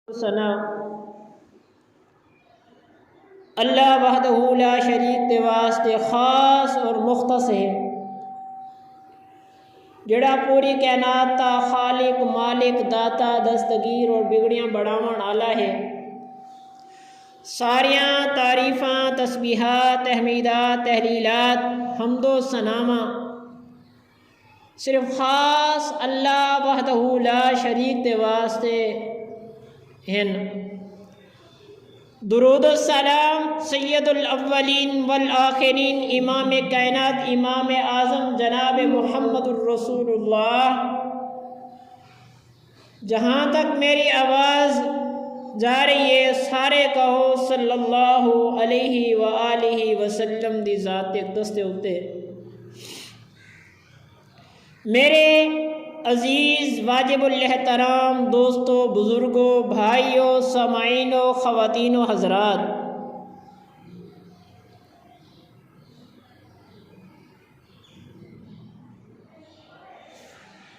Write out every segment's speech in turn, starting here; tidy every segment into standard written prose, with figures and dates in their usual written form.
ثنا اللہ وحدہ لا شریک کے واسطے خاص اور مختص ہے، جڑا پوری کائنات تا خالق مالک داتا دستگیر اور بگڑیاں بڑھاون والا ہے۔ ساریاں تعریفاں تسبیحات تحمیدات تحلیلات حمد و ثناواں صرف خاص اللہ وحدہ لا شریک کے واسطے ہن۔ درود السلام سید الاولین والآخرین امام کائنات امام اعظم جناب محمد الرسول اللہ، جہاں تک میری آواز جا رہی ہے سارے کہو صلی اللہ علیہ وآلہ وسلم دی ذات اقدس دے اتے۔ میرے عزیز واجب الاحترام دوستوں بزرگوں بھائیوں سامعین و خواتین و حضرات،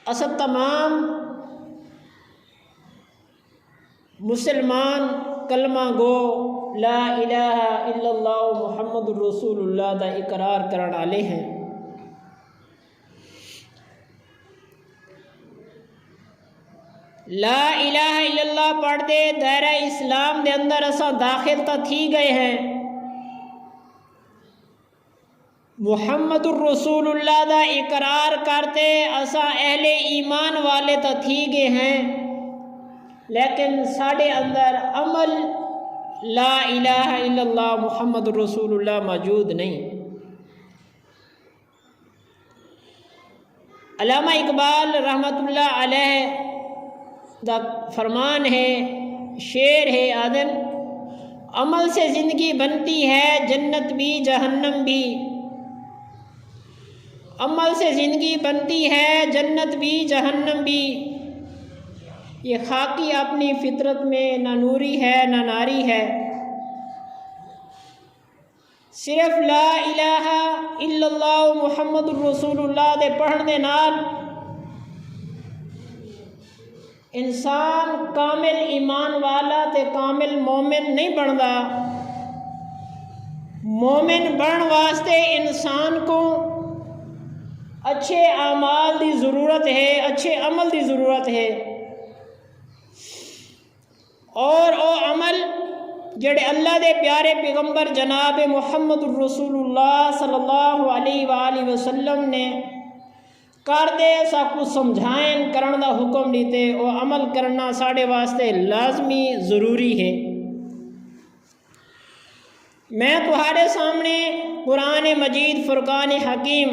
اسد تمام مسلمان کلمہ گو لا الہ الا اللہ محمد الرسول اللہ دا اقرار کرن والے ہیں۔ لا الہ الا اللہ پڑھ دے دائرہ اسلام دے اندر اساں داخل تا تھی گئے ہیں، محمد الرسول اللہ دا اقرار کرتے اساں اہل ایمان والے تا تھی گئے ہیں، لیکن ساڑے اندر عمل لا الہ الا اللہ محمد الرسول اللہ موجود نہیں۔ علامہ اقبال رحمۃ اللہ علیہ دا فرمان ہے، شعر ہے، آدم عمل سے زندگی بنتی ہے جنت بھی جہنم بھی، عمل سے زندگی بنتی ہے جنت بھی جہنم بھی۔ یہ خاکی اپنی فطرت میں نہ نوری ہے نہ ناری ہے، صرف لا الہ الا اللہ محمد الرسول اللہ دے پڑھنے نال انسان کامل ایمان والا تے کامل مومن نہیں بندا۔ مومن بن واسطے انسان کو اچھے اعمال دی ضرورت ہے، اچھے عمل دی ضرورت ہے، اور او عمل جڑے اللہ دے پیارے پیغمبر جناب محمد الرسول اللہ صلی اللہ علیہ وآلہ وسلم نے کر دے سا کچھ سمجھائیں کرن دا حکم دیتے، او عمل کرنا ساڑے واسطے لازمی ضروری ہے۔ میں تمہارے سامنے قرآن مجید فرقان حکیم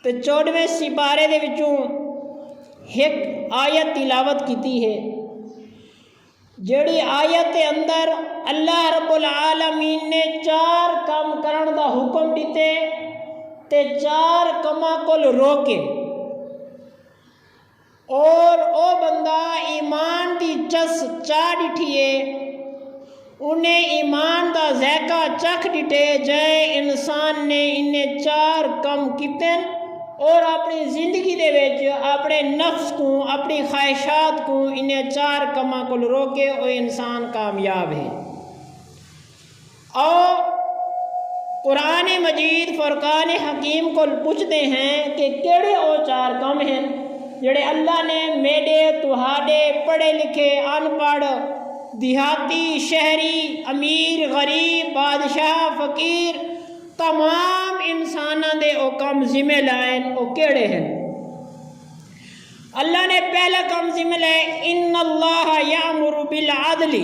تے 14ویں سپارے دے وچوں ایک آیت تلاوت کیتی ہے، جڑی آیت دے اندر اللہ رب العالمین نے 4 کام کرن دا حکم دیتے تے 4 کما کول روکے، اور او بندہ ایمان دی چس چاہ ڈٹھیے، انہیں ایمان دا ذائقہ چکھ ڈٹے جائے انسان نے انہیں 4 کم کیتن اور اپنی زندگی دے وچ اپنے نفس کو اپنی خواہشات کو انہیں 4 کما کول روکے، او انسان کامیاب ہے۔ اور قرآن مجید فرقان حکیم کو پوچھتے ہیں کہ کیڑے او 4 کم ہیں جڑے اللہ نے میرے تہاڈے پڑھے لکھے ان پڑھ دیہاتی شہری امیر غریب بادشاہ فقیر تمام انساناں دے او کم ذمہ لائے، او کیڑے ہیں؟ اللہ نے پہلا کم ذمہ لائے، ان اللہ یامر بالعدل۔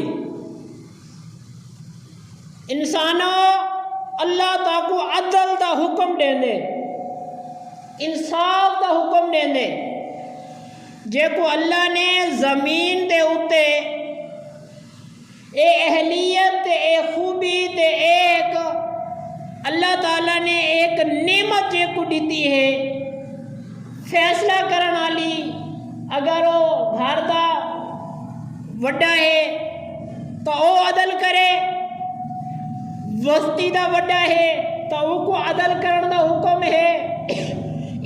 انسانوں اللہ تعالیٰ کو عدل دا حکم دیں دے، انصاف دا حکم دیں دے، جے کو اللہ نے زمین دے اتے اے اہلیت تے اے خوبی تے ایک اللہ تعالیٰ نے ایک نعمت جے کو دیتی ہے فیصلہ کرن والی، اگر وہ گھر دا وڈا ہے تو او عدل کرے، وسطی دا وڈا ہے تو او کو عدل کرن دا حکم ہے،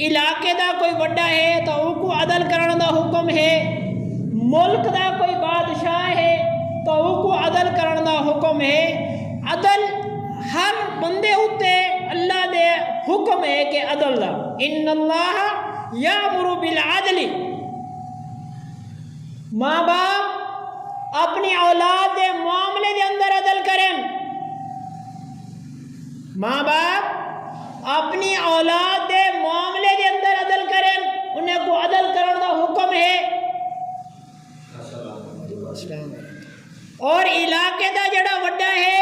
علاقے دا کوئی وڈا ہے تو او کو عدل کرن دا حکم ہے، ملک دا کوئی بادشاہ ہے تو وہ کو عدل کرن دا حکم ہے. عدل ہر بندے ہوتے اللہ دے حکم ہے کہ عدل دا. ان اللہ یامر بالعدل. ماں باپ اپنی اولاد دے معاملے دے اندر عدل کریں. ماں باپ اپنی اولاد دے معاملے دے اندر عدل کریں. انہیں کو عدل کرن دا حکم ہے. اور علاقے دا جڑا وڈا ہے،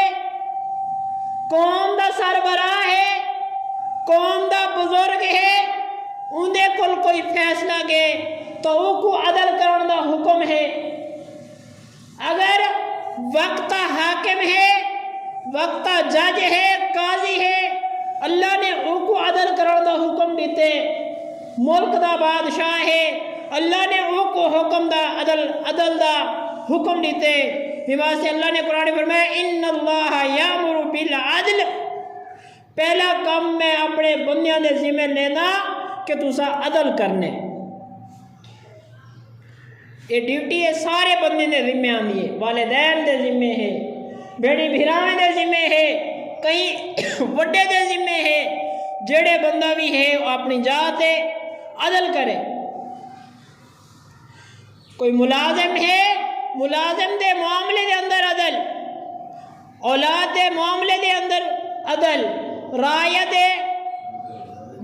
قوم دا سربراہ ہے، قوم دا بزرگ ہے، اندے کل کوئی فیصلہ گے تو وہ کو عدل کرن دا حکم ہے. اگر وقتا حاکم ہے، وقتا جج ہے، قاضی ہے، اللہ نے وہ کو عدل کرن دا حکم دیتے. ملک دا بادشاہ ہے، اللہ نے وہ کو حکم دا عدل دا حکم دیتے. واسطے اللہ نے قرآن فرمایا ان اللہ یامر بالعدل. پہلا کام میں اپنے بندیاں دے ذمہ لینا کہ تسا عدل کرنے. یہ ڈیوٹی ہے سارے بندے دے ذمہ آندی ہے. والدین دے ذمہ ہے، بیڑی بھراویں دے ذمہ ہے، کئی وڈے دے ذمہ ہے. جڑے بندہ بھی ہے وہ اپنی جات ہے عدل کرے. کوئی ملازم ہے، ملازم دے معاملے دے اندر عدل، اولاد دے معاملے دے اندر عدل، رعیہ دے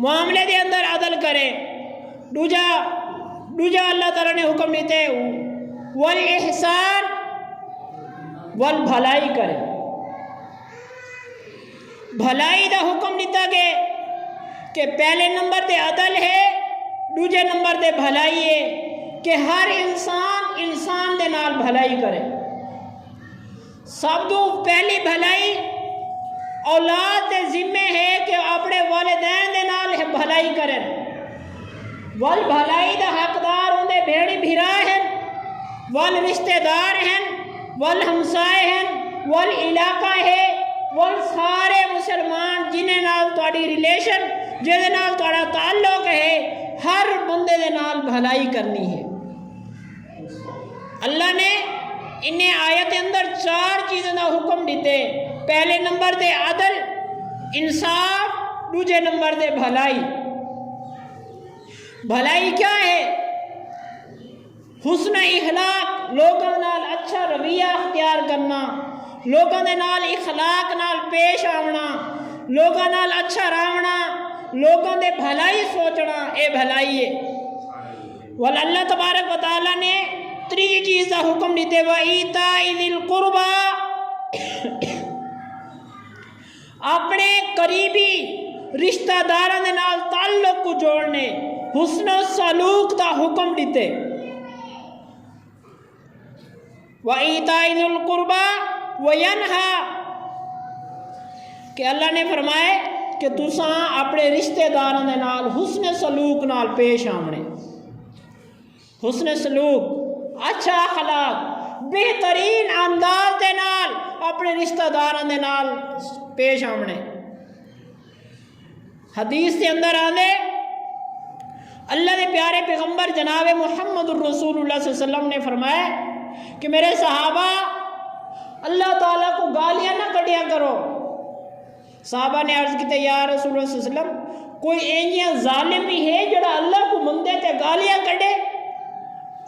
معاملے دے اندر عدل کرے. دوجا اللہ تعالیٰ نے حکم دیتے والاحسان، والبھلائی کرے. بھلائی دا حکم دیتا گئے کہ پہلے نمبر تے عدل ہے، دوجے نمبر تے بھلائی ہے کہ ہر انسان دے نال بھلائی کرے. سب تو پہلی بھلائی اولاد دے ذمے ہے کہ اپنے والدین دے نال بھلائی کریں. وال بھلائی دا حقدار اندے بھیڑی بھرا ہیں، وال رشتہ دار ہیں، وال ہمسائے ہیں، وال علاقہ ہے، وال سارے مسلمان جنہیں نال تواڈی ریلیشن، جہدے نال تواڈا تعلق ہے، ہر بندے دے نال بھلائی کرنی ہے. اللہ نے انہیں آیت اندر 4 چیزوں کا حکم دیتے. پہلے نمبر دے عدل، انصاف، دوسرے نمبر دے بھلائی. بھلائی کیا ہے؟ حسن اخلاق، لوگوں نال اچھا رویہ اختیار کرنا، لوگوں دے نال اخلاق نال پیش آونا، لوگوں نال اچھا راونا، لوگوں دے بھلائی سوچنا، اے بھلائی ہے. اللہ تبارک و تعالیٰ نے 3 چیز کا حکم دیتے وَإِيتَاءِ ذِي الْقُرْبَى. اپنے قریبی رشتہ داراں دے نال تعلق کو جوڑنے، حسن و سلوک دا حکم دیتے. وَإِيتَاءِ ذِي الْقُرْبَى وَيَنْهَى کہ اللہ نے فرمائے کہ تساں اپنے رشتہ داراں دے نال حسن سلوک نال پیش آونے. حسن سلوک، اچھا اخلاق، بہترین انداز دے نال اپنے رشتہ داراں دے نال پیش آونے. حدیث کے اندر آنے اللہ کے پیارے پیغمبر جناب محمد الرسول اللہ صلی اللہ علیہ وسلم نے فرمایا کہ میرے صحابہ اللہ تعالیٰ کو گالیاں نہ کٹیا کرو. صحابہ نے عرض کی یا رسول اللہ صلی اللہ علیہ وسلم کوئی ایجیاں ظالم بھی ہے جڑا اللہ کو مندے تے گالیاں کٹے؟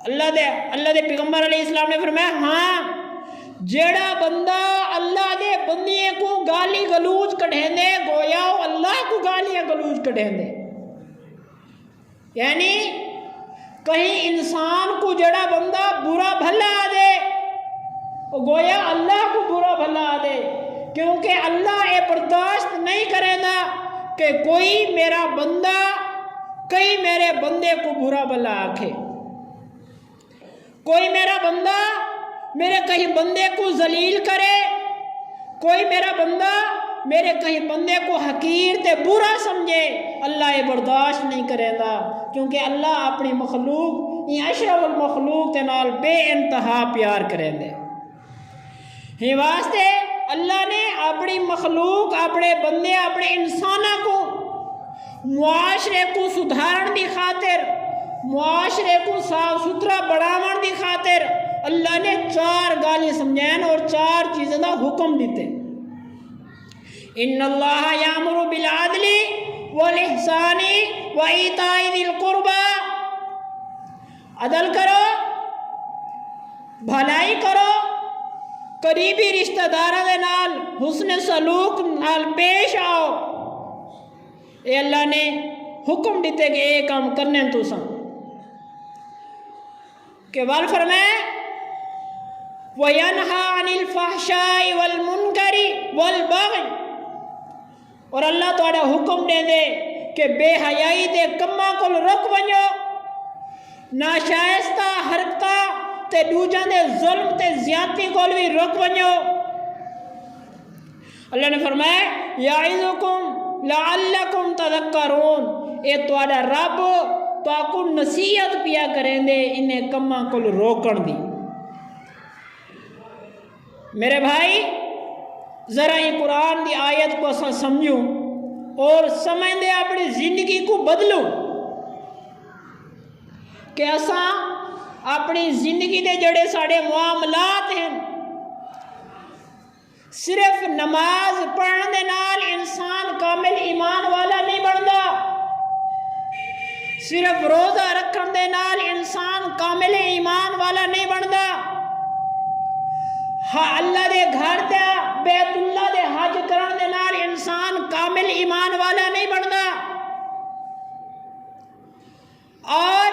اللہ دے پیغمبر علیہ السلام نے فرمایا ہاں، جڑا بندہ اللہ دے بندیے کو گالی گلوچ کٹھیں دے گویا وہ اللہ کو گالیاں گلوچ کٹھیں دے. یعنی کہیں انسان کو جڑا بندہ برا بھلا آ دے وہ گویا اللہ کو برا بھلا آ دے، کیونکہ اللہ یہ برداشت نہیں کرے گا کہ کوئی میرا بندہ کہیں میرے بندے کو برا بھلا آکھے، کوئی میرا بندہ میرے کہیں بندے کو ذلیل کرے، کوئی میرا بندہ میرے کہیں بندے کو حقیر تے برا سمجھے. اللہ یہ برداشت نہیں کرے گا، کیونکہ اللہ اپنی مخلوق یہ اشرف المخلوق تے نال بے انتہا پیار کریں دے. ہی واسطے اللہ نے اپنی مخلوق، اپنے بندے، اپنے انسانوں کو معاشرے کو سدھارن دی خاطر، معاشرے کو صاف ستھرا بڑھاون دی خاطر اللہ نے 4 گالی سمجھائیں اور 4 چیزیں دا حکم دیتے. ان اللہ یامر بالعدل والاحسان وایتاء ذی القربى، عدل کرو، بھلائی کرو، قریبی رشتہ داراں دے نال حسن سلوک نال پیش آؤ. اے اللہ نے حکم دیتے کہ یہ کام کرنے تو سن کہ وال فرمائے وَيَنْهَا عَنِ الْفَحْشَاءِ وَالْمُنْكَرِ وَالْبَغْيِ، اور اللہ تعالیٰ حکم دے دے کہ بے حیائی دے کماں کو رک ونجو، ناشائستہ حرکتاں تے دوجاں دے ظلم تے زیادتی کو بھی رک ونجو. اللہ نے فرمایا یعظکم لعلکم تذکرون، اے تواڈا رب تواکو نصیحت پیا کریں دے انہیں کماں کو روکن دی. میرے بھائی ذرا یہ قرآن دی آیت کو اساں سمجھوں اور سمجھ دے اپنی زندگی کو بدلوں کہ اساں اپنی زندگی دے جڑے ساڑے معاملات ہیں صرف نماز پڑھنے دے نال انسان کامل ایمان والا نہیں بنتا، صرف روزہ رکھن دے نال انسان کامل ایمان والا نہیں بنتا، ہاں اللہ دے گھر تے بیت اللہ دے حج کرن دے نال انسان کامل ایمان والا نہیں بنتا، اور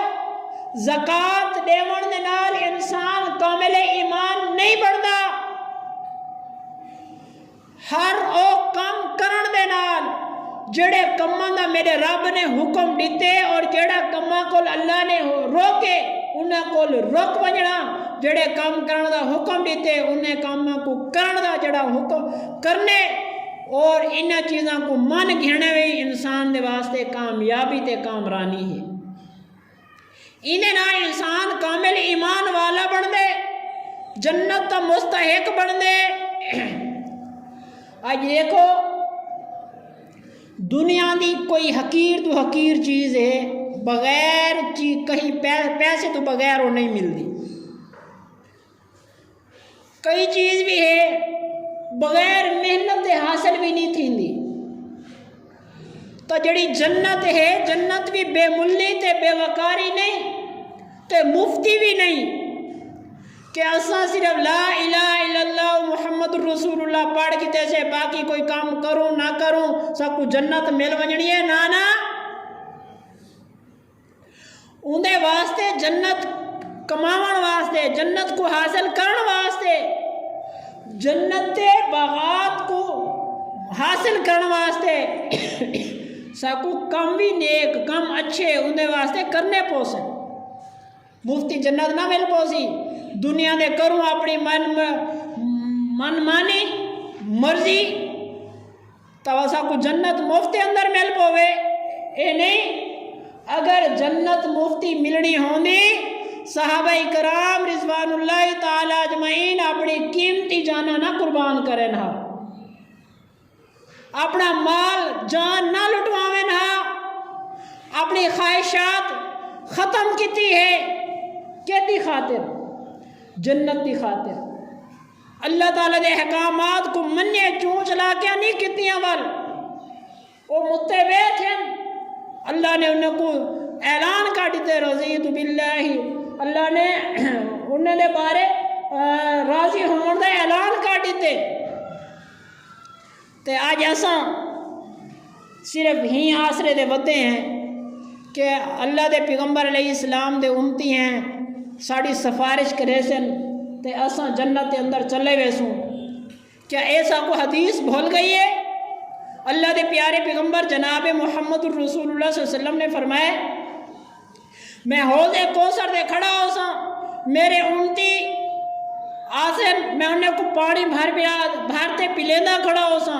زکوٰۃ دیون دے نال انسان کامل ایمان نہیں بنتا. ہر او کام کرن دے نال جڑے کماں دا میرے رب نے حکم دیتے اور جڑا کماں کول اللہ نے روکے انہاں کول روک ونجنا، جڑے کام کرن دا حکم دیتے انہیں کاماں کو کرن دا جڑا حکم کرنے اور انہاں چیزاں کو من گھنے بھی انسان دے واسطے کامیابی تے کامرانی ہے. انہیں نہ انسان کامل ایمان والا بن دے، جنت کا مستحق بن دے. آج دیکھو دنیا دی کوئی حقیر تو حقیر چیز ہے بغیر کہیں پیسے تو بغیر وہ نہیں ملتی، کئی چیز بھی ہے بغیر محنت دے حاصل بھی نہیں تھیندی. تو جڑی جنت ہے جنت بھی بے ملی تے بے وقاری نہیں تے مفتی بھی نہیں کہ اساں صرف لا الہ الا اللہ محمد الرسول اللہ پڑھ کے تیسے باقی کوئی کام کروں نہ کروں سب کو جنت مل ونجنی ہے. نا اندے واسطے جنت کماون واسطے جنت کو حاصل کرن واسطے جنت دے باغات کو حاصل کرن واسطے سب کو کم بھی نیک کم اچھے اندے واسطے کرنے پوسے. مفتی جنت نہ مل پوسی، دنیا دے کروں اپنی من مانی مرضی تو سب کو جنت مفت اندر مل پوے. اے نہیں، اگر جنت مفتی ملنی ہوندی صحابہ کرام رضوان اللہ تعالی اجمعین اپنی قیمتی جانا نہ قربان کریں ہاں، اپنا مال جان نہ لٹواویں ہاں، اپنی خواہشات ختم کیتی ہے کیتی خاطر جنت دی خاطر. اللہ تعالیٰ دے احکامات کو مننے چون چلا کے نہیں کتنیاں وال وہ متبع تھے. اللہ نے انہیں کو اعلان کر دیتے رضیت باللہ، اللہ نے انہیں دے بارے راضی ہون دا اعلان کر دیتے. تے آج ایسا صرف ہی آسرے دے وطے ہیں کہ اللہ دے پیغمبر علیہ السلام دے امتی ہیں ساڑی سفارش کرے سن تے اساں جنت دے اندر چلے ویسوں. کیا ایسا کو حدیث بھول گئی ہے؟ اللہ دے پیارے پیغمبر جناب محمد الرسول اللہ صلی اللہ علیہ وسلم نے فرمایا میں حوض کوثر دے کھڑا ہو سا، میرے امتی آسن میں انہیں کو پانی بھارتے پلیندہ کھڑا ہو سا،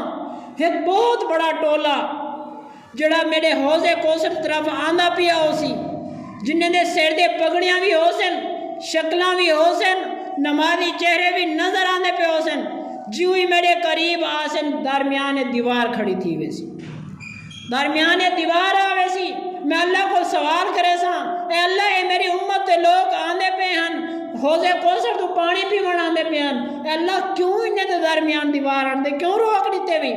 ایک بہت بڑا ٹولا جڑا میرے حوض کوثر طرف آندہ پیا ہو سی، جنہیں دے سیر دے پگڑیاں بھی ہو سن، شکلاں بھی ہو سن، نمازی چہرے بھی نظر آنے پہ ہو سن. جو ہی میرے قریب آسن درمیان دیوار کھڑی تھی ویسی، درمیان دیوار آ ویسی میں اللہ کو سوال کرے سا اے اللہ اے میری امت دے لوگ آندے پہ ہن حوضے کوثر تو پانی پیون آندے پہ ہن اے اللہ کیوں انہیں دے درمیان دیوار آندے کیوں روک دیتے بھی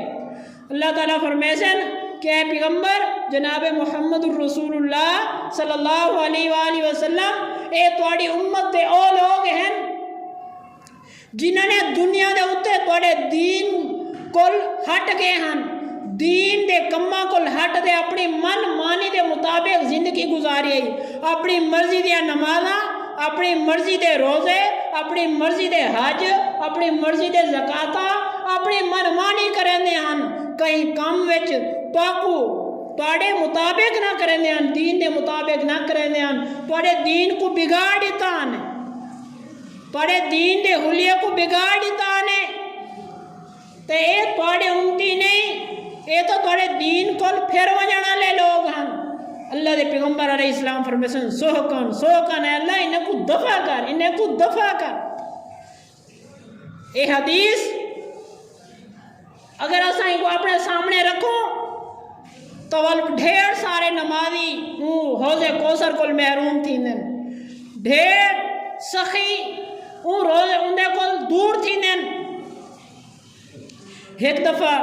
اللہ تعالیٰ فرمیسن کہ اے پیغمبر جناب محمد الرسول اللہ صلی اللہ علیہ وآلہ وسلم اے تواڈی امت دے او لوگ ہیں جنہوں نے دنیا دے اتے تواڈے دین کل ہٹ گئے ہیں دین دے کما کل ہٹ دے اپنی من مانی دے مطابق زندگی گزاری ہے اپنی مرضی دے نمازاں اپنی مرضی دے روزے اپنی مرضی دے حج اپنی مرضی دے زکاتاں اپنی من مانی کرندے ہیں کہیں کام وچ تاکو تواڈے مطابق نہ کرندے ہیں دین دے مطابق نہ کرندے ہیں تواڈے دین کو بگاڑ دیتا نے تواڈے دین دے حلیے کو بگاڑ دیتا نے تے اے تواڈے امتی نہیں اے تو تواڈے دین کول پھر وجن والے لوگ ہیں اللہ دے پیغمبر علیہ السلام فرمیسن سوکن اے اللہ انہیں کو دفع کر انہیں کو دفع کر اے حدیث اگر اساں کو اپنے سامنے رکھو تو ڈھیر سارے نمازی حوض کوثر کول محروم تھیندن ڈھیر سخی روزے اندے کول دور تھیندن ایک دفعہ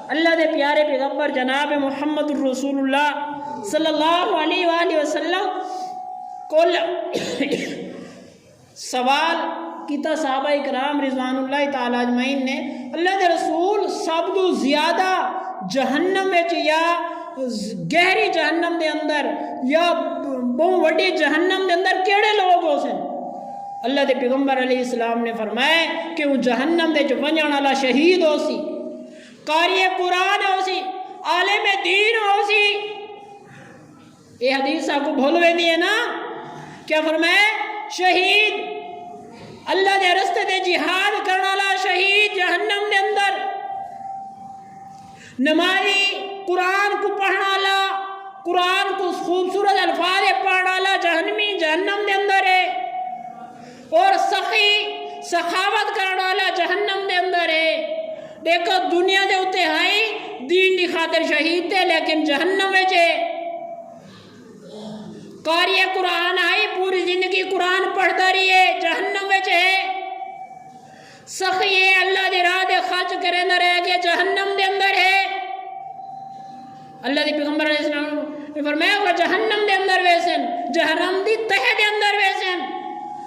اللہ دے پیارے پیغمبر جناب محمد الرسول اللہ صلی اللہ علیہ وآلہ وسلم کل سوال کیتا صحابہ کرام رضوان اللہ تعالیٰ اجمعین نے اللہ دے رسول سب تو زیادہ جہنم میں یا گہری جہنم دے اندر یا بہت وڈی جہنم دے اندر کیڑے لوگ ہو سن اللہ دے پیغمبر علیہ السلام نے فرمایا کہ وہ جہنم دے جو ونجن والا شہید ہو سی قاری قرآن ہو سی عالم دین ہو سی یہ حدیث آپ کو بھولوے نہیں ہے نا کیا فرمایا شہید اللہ دے رستے دے جہاد کرنے والا شہید جہنم دے اندر نمازی قرآن کو پڑھنا والا قرآن کو خوبصورت الفاظ پڑھنا والا جہنمی جہنم دے اندر ہے اور سخی سخاوت کرنے والا جہنم دے اندر ہے دیکھو دنیا دے اتے ہائی دین دی خاطر شہید تھے لیکن جہنم میں چھے قاری قرآن آئی پوری زندگی قرآن پڑھتا رہی ہے جہنم میں چھے سخی ہے اللہ دے راہ دے خرچ کرے نہ رہ گیا جہنم دے اندر ہے اللہ دے پیغمبر علیہ السلام نے فرمایا وہ جہنم دے اندر ویسن جہنم دی تہ دے اندر ویسن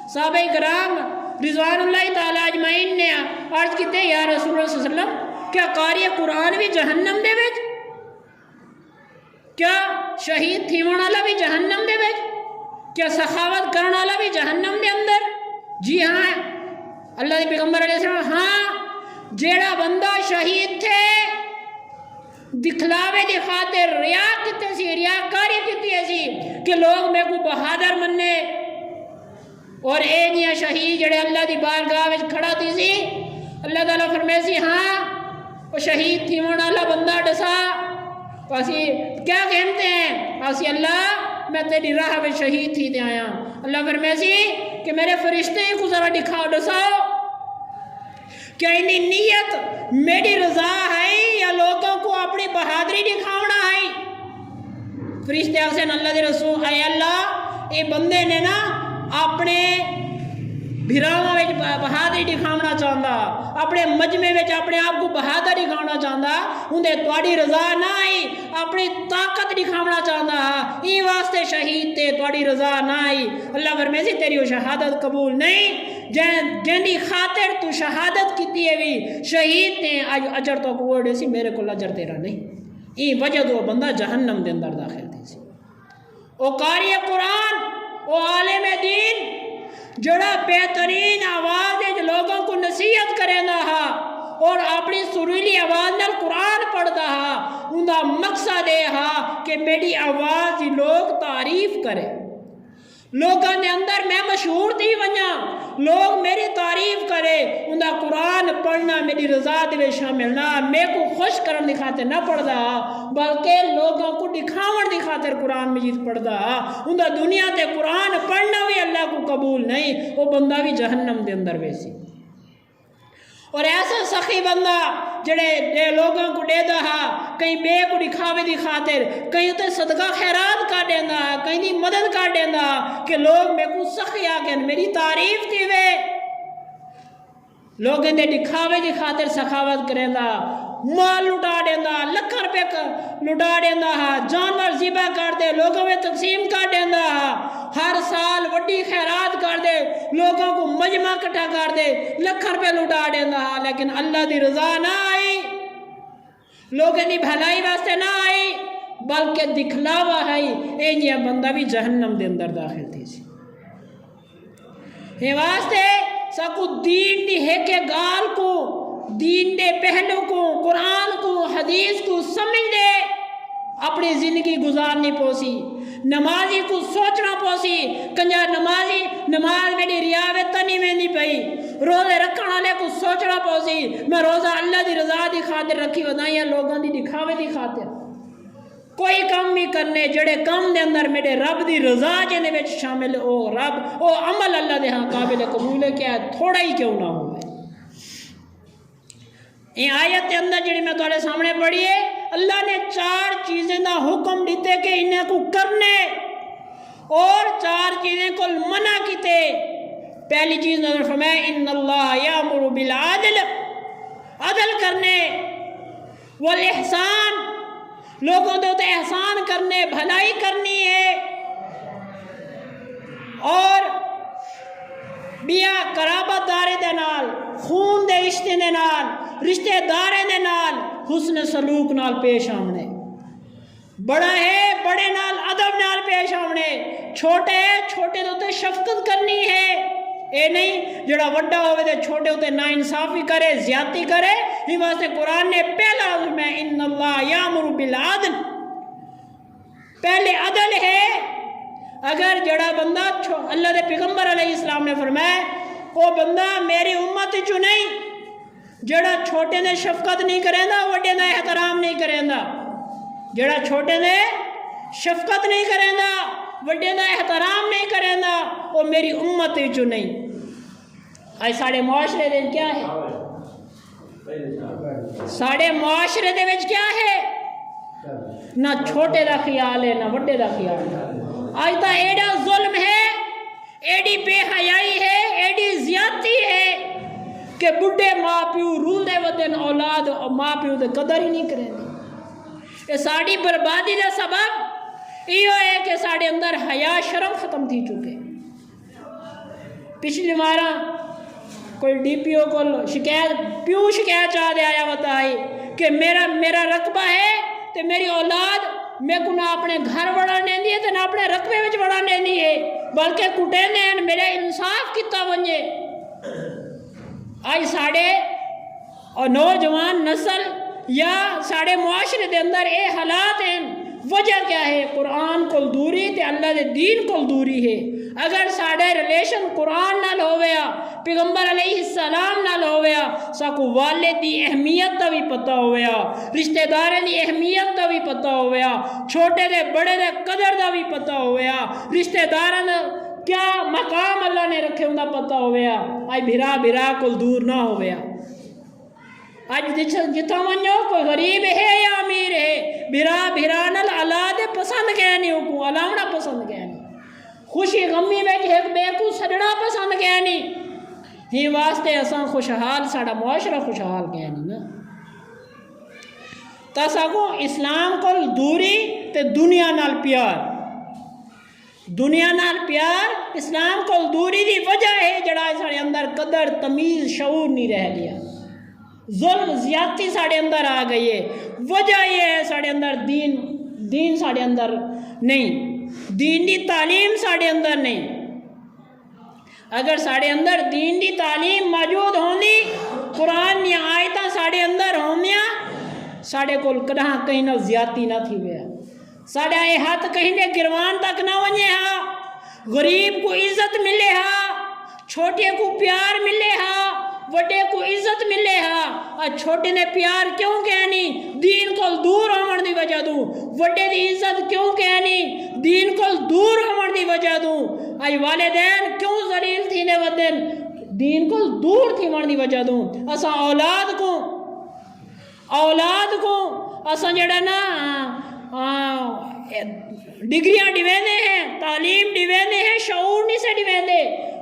صحابہ کرام رضوان اللہ تعالیٰ اجمعین نے عرض کیتے یا رسول اللہ صلی اللہ علیہ وسلم کیا قاری قرآن بھی جہنم دے وچ کیا شہید تھیون والا بھی جہنم دے وچ کیا سخاوت کرنے والا بھی جہنم دے اندر جی ہاں اللہ دے پیغمبر علیہ السلام ہاں جیڑا بندہ شہید تھے دکھلاوے دی خاطر ریا کیتے سی ریاکاری کیتی سی کہ لوگ میں کو بہادر مننے اور اے نیا شہید جڑے اللہ دی بارگاہ وچ کھڑا تھی سی اللہ تعالیٰ فرمائے سی ہاں وہ شہید تھی والا بندہ ڈسا اسی کیا کہتے ہیں اسی اللہ میں تیری راہ میں شہید تھی دے آیا اللہ فرمائے سی کہ میرے فرشتے کو ذرا دکھاؤ ڈساؤ کیا انہی نیت میری رضا ہے یا لوگوں کو اپنی بہادری دکھاؤنا ہے فرشتے حسین اللہ دے رسول اے اللہ اے بندے نے نا اپنے بھراواں وچ بہادری دکھاونا چاہندا اپنے مجمع وچ اپنے آپ کو بہادر دکھاونا چاہندا اندے تواڈی رضا نہ آئی اپنی طاقت دکھاونا چاہندا ای واسطے شہید تے تواڈی رضا نہ آئی اللہ فرمائے سی تیری وہ شہادت قبول نہیں جن دی خاطر تو شہادت کیتی ہے بھی شہید تے اجر تو کوڑ سی میرے کو اجر تیرا نہیں ای وجہ تو بندہ جہنم دے اندر داخل تھی سی او قاری قرآن او عالم دین جڑا بہترین آواز لوگوں کو نصیحت کرے ہا اور اپنی سریلی آواز نال قرآن پڑھتا ہا ان کا مقصد یہ ہا کہ میری آواز لوگ تعریف کرے لوگوں نے اندر میں مشہور تھی ونجا لوگ میری تعریف کرے ان کا قرآن پڑھنا میری رضا دے شامل نہ میں کو خوش کرن دی خاطر نہ پڑھدا بلکہ لوگوں کو دکھاون دی خاطر قرآن مجید پڑھدا ان کا دنیا تے قرآن پڑھنا بھی اللہ کو قبول نہیں وہ بندہ بھی جہنم دے اندر ویسی اور ایسا سخی بندہ جڑے لوگوں کو دے دا کہیں بے کو دکھاوے دی خاطر کہیں تے صدقہ خیرات کر دینا کہیں دی مدد کر دینا کہ لوگ میں کو سخی آگے میری تعریف تھی وے لوگوں دے دکھاوے دی خاطر سخاوت کریں دا مال لٹا دینا لکھ روپے لٹا دینا جانور ذبح کر دے لوگوں میں تقسیم کر دینا ہر سال وڈی خیرات کر دے لوگوں کو مجمع کٹھا کر دے لکھ روپے لٹا دینا لیکن اللہ دی رضا نہ آئی لوگوں دی بھلائی واسطے نہ آئی بلکہ دکھلاوا ہے یہ بندہ بھی جہنم دے اندر داخل تھی سی یہ واسطے سکو دین دی ہے کہ گال کو دین دے پہلو کو قرآن کو حدیث کو سمجھ دے اپنی زندگی گزارنی پوسی نمازی کو سوچنا پوسی کنجا نماز میری ریاوت نہیں میں نہیں پئی روزے رکھنے والے کو سوچنا پوسی میں روزہ اللہ دی رضا دی خاطر رکھی ودائیاں لوگوں دی دکھاوے دی خاطر کوئی کام بھی کرنے جڑے کام دے اندر میرے رب دی رضا جنے وچ شامل او رب او عمل اللہ دے ہاں قابل قبول ہے کیا تھوڑا ہی کیوں نہ ہوئے یہ آیت کے اندر جڑی میں تمہارے سامنے پڑھی ہے اللہ نے 4 چیزیں دا حکم دیتے کہ انہیں کو کرنے اور 4 چیزیں کو منع کیتے پہلی چیز نظر فرمائے ان اللہ یامر بالعدل عدل کرنے والاحسان لوگوں دے احسان کرنے بھلائی کرنی ہے اور بیا قرابت دارے دے نال خون دے رشتے دے نال رشتے دارے دے نال حسن سلوک نال پیش آمنے بڑا ہے بڑے نال ادب نال پیش آمنے چھوٹے ہے چھوٹے دوتے شفقت کرنی ہے اے نہیں جڑا وڈا ہوئے دے چھوٹے ہوتے نا انصافی کرے زیادتی کرے ہی واسطے قرآن نے پہلا حکم ہے ان اللہ یامر بالعدل پہلے عدل ہے اگر جڑا بندہ اللہ دے پیغمبر علیہ السلام نے فرمایا وہ بندہ میری امت چو نہیں جڑا چھوٹے نے شفقت نہیں کریں دا وڈے نے احترام نہیں کریں دا جڑا چھوٹے نے شفقت نہیں کریں دا وڈے نے احترام نہیں کریں دا وہ میری امت چو نہیں آج ساڑھے معاشرے دے کیا ہے ساڑھے معاشرے دے وچ کیا ہے نہ چھوٹے دا خیال ہے نہ وڈے دا خیال ہے آج تا ایڈا ظلم ہے ایڈی بے حیائی ہے ایڈی زیادتی ہے کہ بڑھے ماں پیو رول دے ودن اولاد اور ماں پیو دے قدر ہی نہیں کریں دی یہ ساڑی بربادی دے سبب یہ ہے کہ ساڑے اندر حیا شرم ختم تھی چکے پچھلی مارا کوئی ڈی پی او کو شکایت پیو شکایت چاہ دے آیا بتائی کہ میرا رقبہ ہے تو میری اولاد میں کو نہ اپنے گھر بڑھا نہیں دیئے تو نہ اپنے رقبے وچ بڑھا نہیں دیئے بلکہ کٹے نے میرے انصاف کیتا بنجے آج ساڑے اور نوجوان نسل یا ساڑے معاشرے دے اندر اے حالات ہیں وجہ کیا ہے قرآن کول دوری تے اللہ دے دین کول دوری ہے اگر ساڑے ریلیشن قرآن نال ہویا پیغمبر علیہ السلام نال ہویا ساکو والد دی اہمیت دا بھی پتہ ہویا رشتہ دارے دی اہمیت دا بھی پتہ ہویا چھوٹے دے بڑے دے قدر دا بھی پتہ ہویا رشتہ داران کیا مقام اللہ نے رکھے ہوں دا پتہ ہویا آج بھرا کول دور نہ ہویا آج جتا منجو کوئی غریب ہے یا امیر ہے بھرا نل اللہ دے پسند کہنی کو علامنا پسند کہنی خوشی غمی میں ایک بے کو سڑنا پسند کہنی ہی واسطے اساں خوشحال ساڑا معاشرہ خوشحال کہنی نا تساکو اسلام کو دوری تے دنیا نال پیار اسلام کو دوری دی وجہ ہے جڑا ساڑے اندر قدر تمیز شعور نہیں رہ لیا ظلم زیادتی ساڑے اندر آ گئی ہے وجہ یہ ہے ساڑے اندر دین ساڑے اندر نہیں دین دی تعلیم ساڑے اندر نہیں اگر ساڑے اندر دین دی تعلیم موجود ہوندی قرآن یا آیتاں ساڑے اندر ہوندیاں ساڑے کو کہیں نہ زیادتی نہ تھی ویا ساڑے آئے ہاتھ کہیں دے گروان تک نہ ونجے ہاں غریب کو عزت ملے ہاں چھوٹے کو پیار ملے ہاں وڈے کو عزت ملے ہاں چھوٹے نے پیار کیوں کہنی دین کو دور ہونے دی وجہ دوں وڈے دی عزت کیوں کہنی دین کو دور ہونے دی وجہ دوں آج والدین کیوں ذلیل تھی نے ودن دین کو دور تھی وڑ دی وجہ دوں اسا اولاد کو اسا جڑا نا ڈگریاں ڈیویندے ہیں، تعلیم ڈیویندے ہیں، شعور نہیں سے ڈیویندے،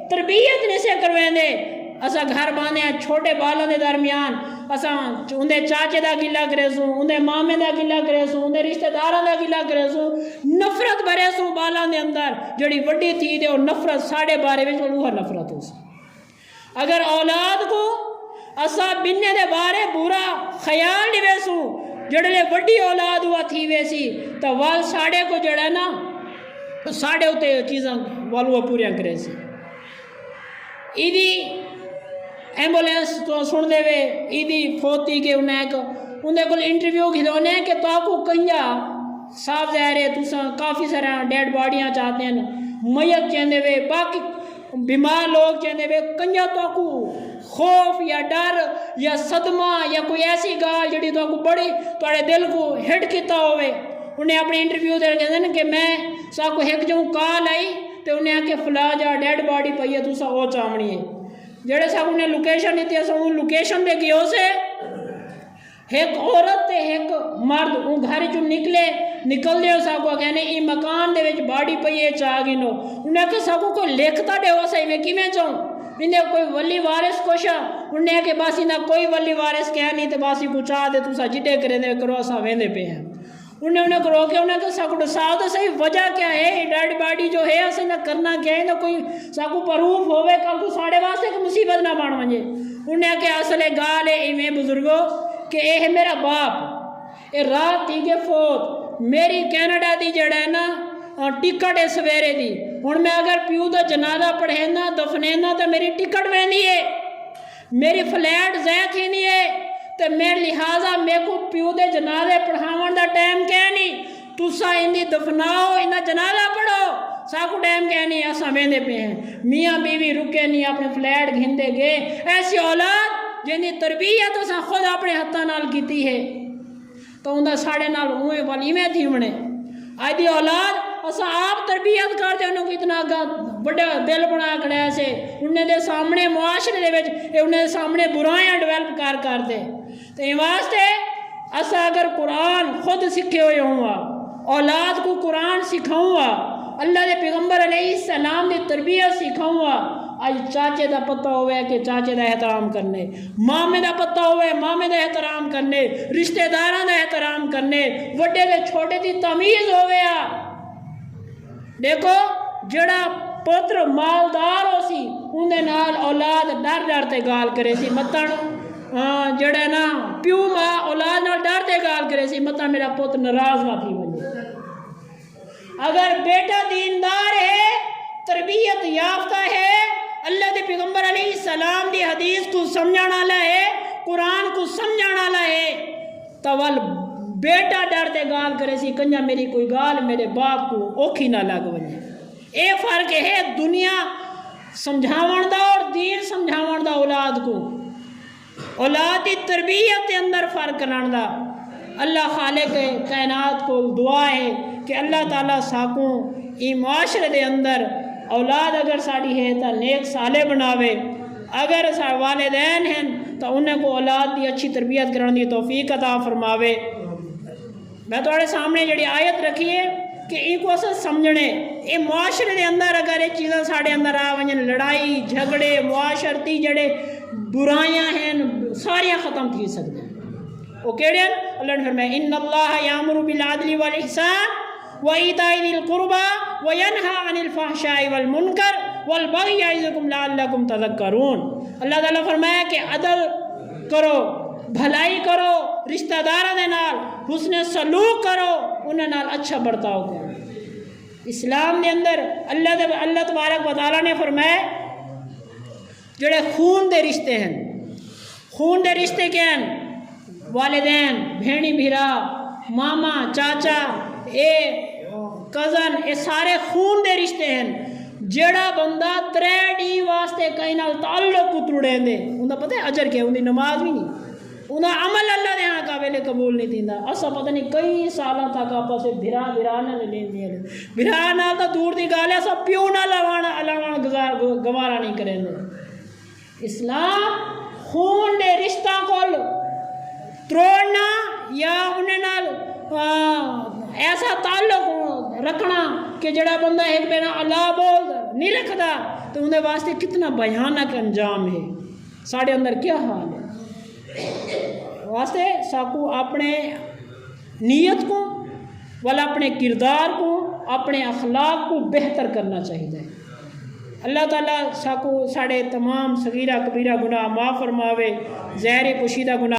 تربیت نہیں سے کرویندے. اسا گھر باندھے ہیں چھوٹے بالوں دے درمیان، اسا اندے چاچے دا گلا کرے سوں، اندے مامے دا گلا کرے سوں، اندے رشتہ داراں دا گلا کرے سوں، نفرت بھرے سوں بالاں دے اندر. جڑی وڈی تھی دے اور نفرت ساڑے بارے وچ وہ نفرت ہو سی. اگر اولاد کو اسا بننے دے بارے برا خیال نہیں ویسوں جڑے وڈی اولاد ہوا تھی ویسی تو وال ساڑے کو جڑا نا ساڑے ہوتے چیزاں والو پوریاں کرے سی. ایدی ایمبولینس تو سن دے وے ایدی فوتی کے انہیں کو انٹرویو کھلونے کہ تو آپ کو کنجا صاف ظاہر ہے تو کافی سارے ڈیڈ باڈیاں چاہتے ہیں میت چاہتے وے باقی بیمار لوگ چاہتے وے کنجا تو آپ کو خوف یا ڈر یا صدمہ یا کوئی ایسی گال جڑی تو آپ کو بڑی توڑے دل کو ہٹ کیتا ہوئے. انہیں اپنے انٹرویو دے کہتے ہیں کہ میں سا کو ایک جو کال آئی تو انہیں آکے فلا جا ڈیڈ باڈی پئی ہے تو سا او چامنی ہے جڑے صاحب انہیں لوکیشن دیتی ہے ان لوکیشن دے گیو سے ایک عورت تے ایک مرد ان گھر جو نکل دے صاحب کو کہنے ای مکان دے وچ باڈی پئی ہے چاہ گینو. انہیں کہ صاحب کو لکھتا دے ہو صحیح میں کی میں چاہوں انہیں کوئی ولی وارث کوشا انہیں کہ باسی نہ کوئی ولی وارث کہہ نہیں تے باسی کو چاہ دے تو سا جڈے کرے دے کرو سا ویندے پہ ہیں. انہیں کو روکے انہیں کہ ساکو ساو تو صحیح وجہ کیا ہے ڈیڈ باڈی جو ہے اسے نہ کرنا کیا ہے نہ کوئی ساکو پروف ہوئے کل کو ساڑے واسطے کہ مصیبت نہ بان ونجے. انہیں کہ اصل گال ہے ایمیں بزرگو کہ اے ہے میرا باپ اے رات تھی کہ فوت میری کینیڈا دی جڑا ہے نا ٹکٹ ہے سویرے دی ہن میں اگر پیو دا جنازہ پڑھینا دفنینا تو میری ٹکٹ وینی ہے میری فلیٹ زیت ہی نہیں ہے تو میرے لہٰذا میں کو پیو دے جنازے پڑھاون دا ٹائم کہہ نہیں تسا اندی دفناؤ انہا جنازہ پڑھو ساکو ٹائم کہہ نہیں ایسا ویندے پہ ہیں. میاں بیوی رکے نہیں اپنے فلیٹ گھندے گئے. ایسی اولاد جن دی تربیت اسا خود اپنے ہتھاں نال کیتی ہے تو اندہ ساڑے نال ہوئے والی میں تھی منے آئی دی اولاد اسا آپ تربیت کرتے انہوں کو اتنا بڑا دل بنا کھڑے سے انہیں دے سامنے معاشرے دے وچ انہیں دے سامنے برائیاں ڈیولپ کر دے. تو یہ واسطے اسا اگر قرآن خود سکھے ہوئے ہوں اولاد کو قرآن سکھاؤں اللہ دے پیغمبر علیہ السلام دی تربیت سکھاؤں آج چاچے دا پتہ ہوئے کہ چاچے دا احترام کرنے مامے دا پتہ ہوئے مامے دا احترام کرنے رشتہ داراں دا احترام کرنے وڈے دے چھوٹے دی تمیز ہوئے. دیکھو جڑا پتر مالدار ہو سی اندے نال اولاد ڈر ڈر تے گال کرے سی متن جڑا نا پیو ماں اولاد نال ڈر تے گال کرے سی متن میرا پتر ناراض نہ تھی بنے. اگر بیٹا دیندار ہے تربیت یافتہ ہے اللہ دے پیغمبر علیہ السلام دی حدیث کو سمجھانا والا ہے قرآن کو سمجھانا والا ہے تو بیٹا ڈر دے گال کرے سی کنجا میری کوئی گال میرے باپ کو اوکھی نہ لگ ونجے. اے فرق ہے دنیا سمجھاون دا اور دین سمجھاون دا اولاد کو اولاد دی تربیت کے اندر فرق کرن دا. اللہ خالق کائنات کو دعا ہے کہ اللہ تعالیٰ ساکوں ای معاشرے دے اندر اولاد اگر ساڑی ہے تو نیک صالح بناوے اگر والدین ہیں تو انہیں کو اولاد دی اچھی تربیت کرنے دی توفیق عطا فرماوے. میں تھوڑے سامنے جڑی آیت رکھی ہے کہ ای کو اصل سمجھنے اے معاشرے دے اندر اگر یہ چیزیں ساڑے اندر آویں لڑائی جھگڑے معاشرتی جڑے برائیاں ہیں ساریاں ختم تھی سکتے ہیں. وہ کہڑے ہیں اللہ نے فرمایا ان اللہ یامر بالعدل والاحسان وایتاء ذی القربى وینہی عن الفحشاء والمنکر والبغی یعظکم لعلکم تذکرون. اللہ تعالیٰ فرمایا کہ عدل کرو بھلائی کرو رشتہ داراں دے نال حسن سلوک کرو انہاں نال اچھا برتاؤ کرو. اسلام دے اندر اللہ تبارک و تعالیٰ نے فرمایا جڑے خون دے رشتے ہیں خون دے رشتے کیا ہیں والدین بھینی بھیرا ماما چاچا اے کزن اے سارے خون دے رشتے ہیں. جڑا بندہ 3 ڈی واسطے کہیں نال تعلق کو توڑیں دے انہاں پتہ ہے اجر کیا انہی نماز بھی نہیں انہاں عمل اللہ دے ہاں قابل قبول نہیں دیندا. اسا پتہ نہیں کئی سالاں تک آپا سے بھرا نہ لین دے بھرا نال تو دور دی گل ہے اسا پیو نہ لوانا گوارا نہیں کریں دے. اسلام خون دے رشتہ کول تروڑنا یا انہیں نال ایسا تعلق رکھنا کہ جڑا بندہ ایک بنا اللہ بول نہیں رکھتا تو انہیں واسطے کتنا بھیانک انجام ہے. ساڑھے اندر کیا حال ہے. واسطے ساکو اپنے نیت کو والا اپنے کردار کو اپنے اخلاق کو بہتر کرنا چاہیے. اللہ تعالیٰ ساکو ساڑے تمام صغیرہ کبیرہ گناہ معاف فرماوے، ظاہر پوشیدہ گناہ